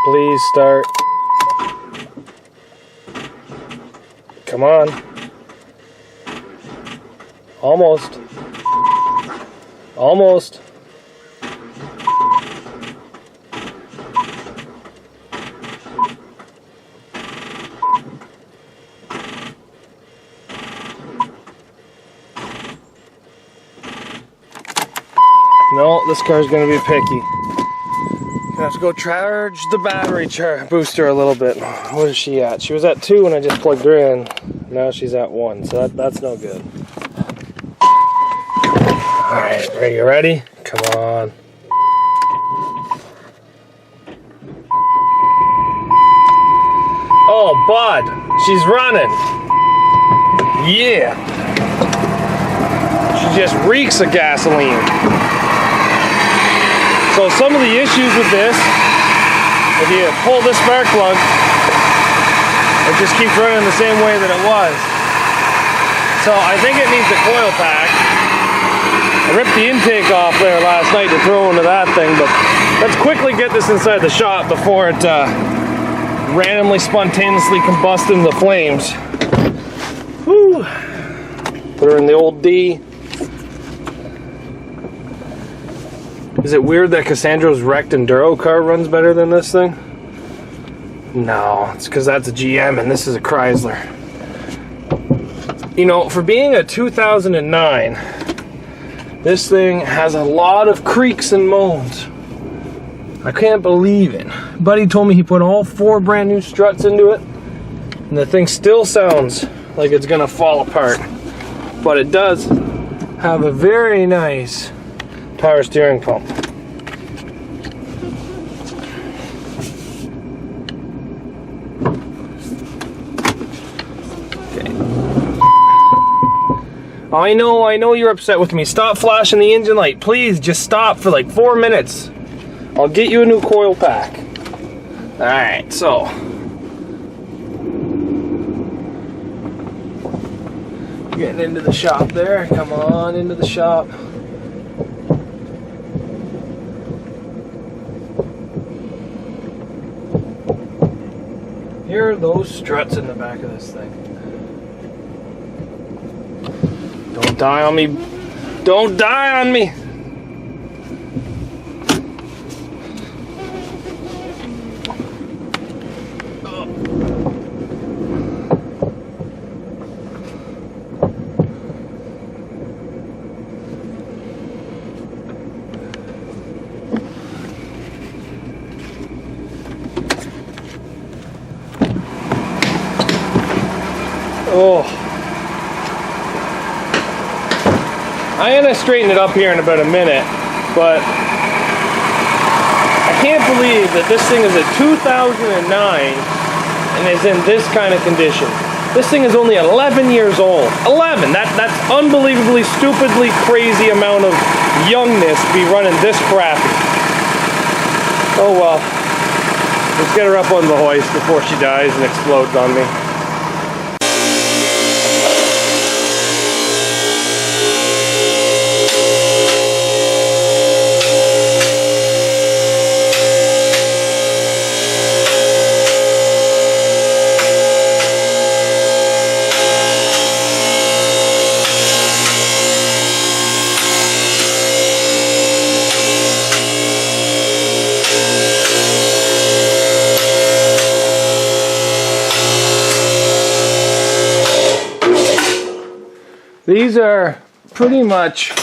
Please start. Come on. Almost. Almost. No, this car's gonna be picky. Gonna have to go charge the battery booster a little bit. What is she at? She was at 2 when I just plugged her in. Now she's at 1, so that's no good. Alright, are you ready? Come on. Oh, Bud, she's running. Yeah. She just reeks of gasoline. So some of the issues with this, if you pull this spark plug, it just keeps running the same way that it was. So I think it needs a coil pack. I ripped the intake off there last night to throw into that thing, but let's quickly get this inside the shop before it randomly, spontaneously combusts into the flames. Whew. Put her in the old D. Is it weird that Cassandra's wrecked Enduro car runs better than this thing? No, it's because that's a GM and this is a Chrysler. You know, for being a 2009, this thing has a lot of creaks and moans. I can't believe it. Buddy told me he put all 4 brand new struts into it, and the thing still sounds like it's gonna fall apart. But it does have a very nice power steering pump. Okay. I know you're upset with me. Stop flashing the engine light. Please, just stop for like 4 minutes. I'll get you a new coil pack. Alright, so. Getting into the shop there. Come on into the shop. Here are those struts in the back of this thing. Don't die on me. Don't die on me. Oh, I'm gonna straighten it up here in about a minute, but I can't believe that this thing is a 2009 and is in this kind of condition. This thing is only 11 years old. 11! That's unbelievably, stupidly crazy amount of youngness to be running this crappy. Oh well. Let's get her up on the hoist before she dies and explodes on me. These are pretty much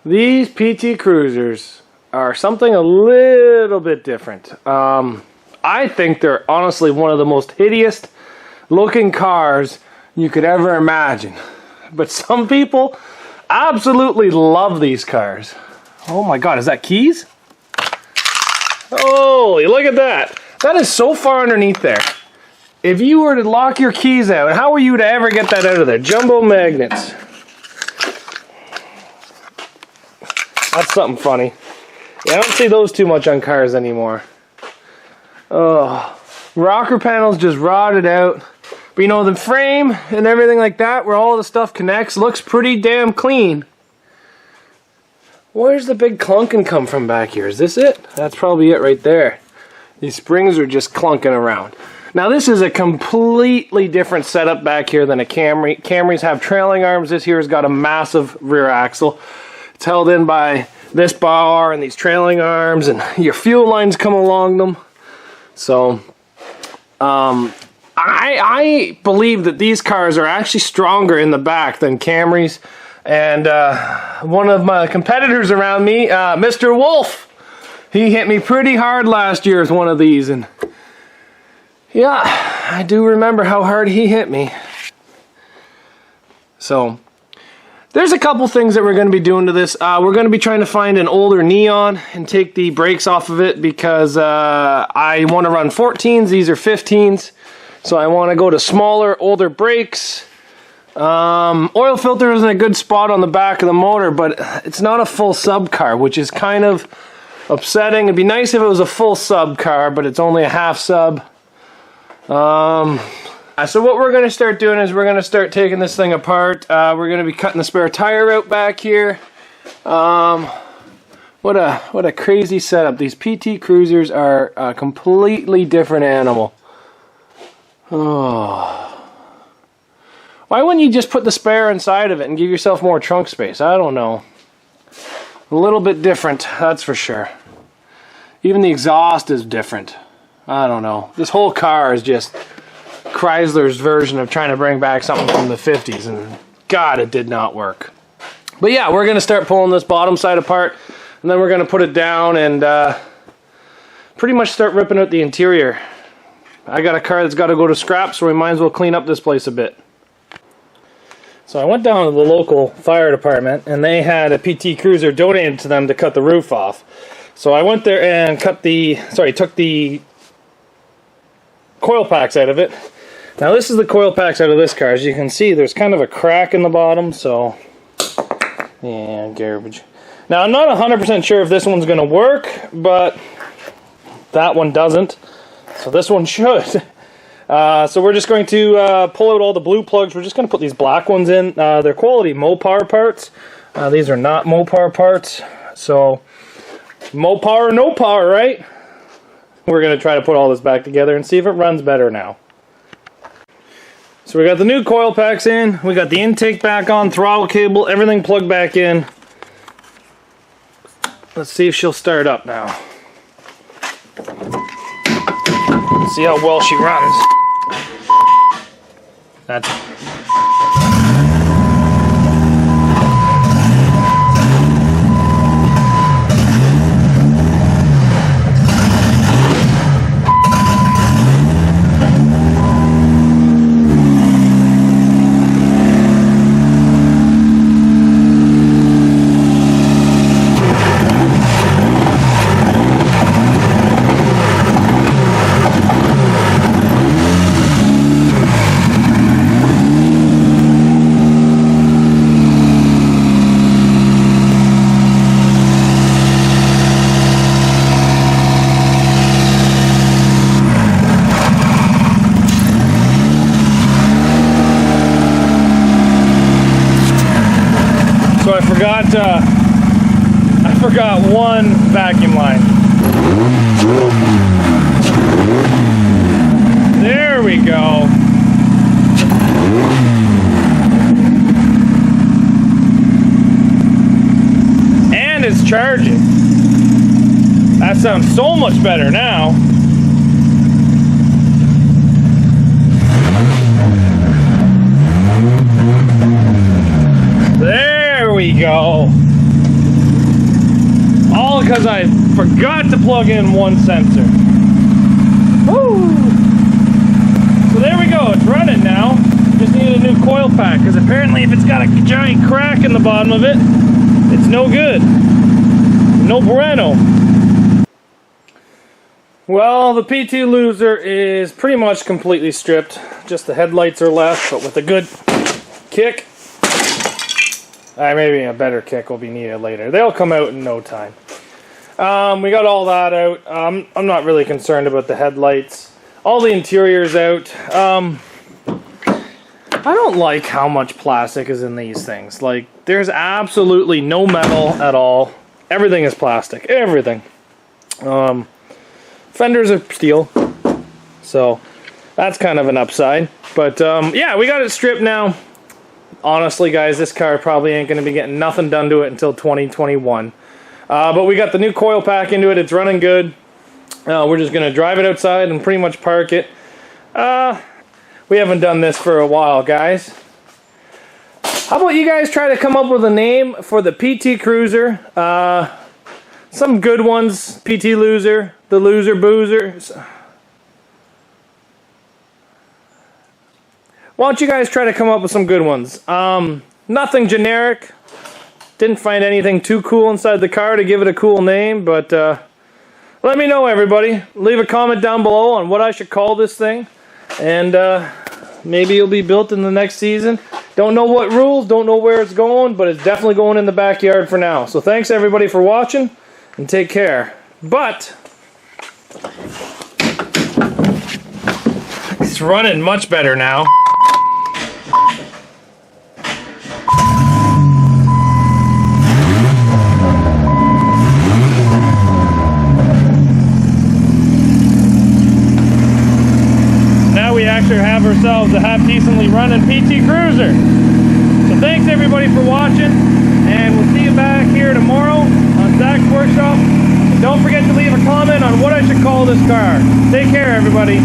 these PT Cruisers are something a little bit different. I think they're honestly one of the most hideous looking cars you could ever imagine. But some people absolutely love these cars. Oh my God, is that keys? Holy, look at that. That is so far underneath there. If you were to lock your keys out, how are you to ever get that out of there? Jumbo magnets. That's something funny. Yeah, I don't see those too much on cars anymore. Oh, rocker panels just rotted out. But you know, the frame and everything like that, where all the stuff connects, looks pretty damn clean. Where's the big clunking come from back here? Is this it? That's probably it right there. These springs are just clunking around. Now this is a completely different setup back here than a Camry. Camrys have trailing arms. This here has got a massive rear axle. It's held in by this bar and these trailing arms, and your fuel lines come along them. So I believe that these cars are actually stronger in the back than Camrys. And one of my competitors around me, Mr. Wolf, he hit me pretty hard last year with one of these, and yeah, I do remember how hard he hit me. So there's a couple things that we're going to be doing to this. We're going to be trying to find an older Neon and take the brakes off of it, because I want to run 14s. These are 15s. So I want to go to smaller, older brakes. Oil filter is in a good spot on the back of the motor, but it's not a full sub car, which is kind of upsetting. It'd be nice if it was a full sub car, but it's only a half sub. So what we're going to start doing is we're going to start taking this thing apart. We're going to be cutting the spare tire out back here. What a crazy setup. These PT Cruisers are a completely different animal. Oh. Why wouldn't you just put the spare inside of it and give yourself more trunk space? I don't know. A little bit different, that's for sure. Even the exhaust is different. I don't know. This whole car is just Chrysler's version of trying to bring back something from the 50s, and God, it did not work. But yeah, we're going to start pulling this bottom side apart, and then we're going to put it down and pretty much start ripping out the interior. I got a car that's got to go to scrap, so we might as well clean up this place a bit. So I went down to the local fire department, and they had a PT Cruiser donated to them to cut the roof off. So I went there and took the coil packs out of it. Now this is the coil packs out of this car. As you can see, there's kind of a crack in the bottom, so yeah, garbage. Now I'm not 100% sure if this one's going to work, but that one doesn't, so this one should. So we're just going to pull out all the blue plugs. We're just going to put these black ones in. They're quality Mopar parts. These are not Mopar parts, so Mopar or no power, right? We're going to try to put all this back together and see if it runs better now. So we got the new coil packs in, we got the intake back on, throttle cable, everything plugged back in. Let's see if she'll start up now. Let's see how well she runs. That's I forgot one vacuum line. There we go. And it's charging. That sounds so much better now. There we go. All because I forgot to plug in one sensor. Woo! So there we go, it's running now. Just need a new coil pack, because apparently if it's got a giant crack in the bottom of it, it's no good. No bueno. Well, the PT Loser is pretty much completely stripped. Just the headlights are left, but with a good kick. Maybe a better kick will be needed later. They'll come out in no time. We got all that out. I'm not really concerned about the headlights. All the interior's out. I don't like how much plastic is in these things. Like, there's absolutely no metal at all. Everything is plastic. Everything. Fenders are steel. So, that's kind of an upside. But, yeah, we got it stripped now. Honestly, guys, this car probably ain't going to be getting nothing done to it until 2021. But we got the new coil pack into it. It's running good. We're just going to drive it outside and pretty much park it. We haven't done this for a while, guys. How about you guys try to come up with a name for the PT Cruiser? Some good ones. PT Loser, the Loser Boozer. Why don't you guys try to come up with some good ones? Nothing generic. Didn't find anything too cool inside the car to give it a cool name, but let me know, everybody. Leave a comment down below on what I should call this thing, and maybe it'll be built in the next season. Don't know what rules, don't know where it's going, but it's definitely going in the backyard for now. So thanks, everybody, for watching, and take care. But it's running much better now. Actually have ourselves a half-decently running PT Cruiser. So thanks everybody for watching, and we'll see you back here tomorrow on Zacks Workshop. And don't forget to leave a comment on what I should call this car. Take care, everybody.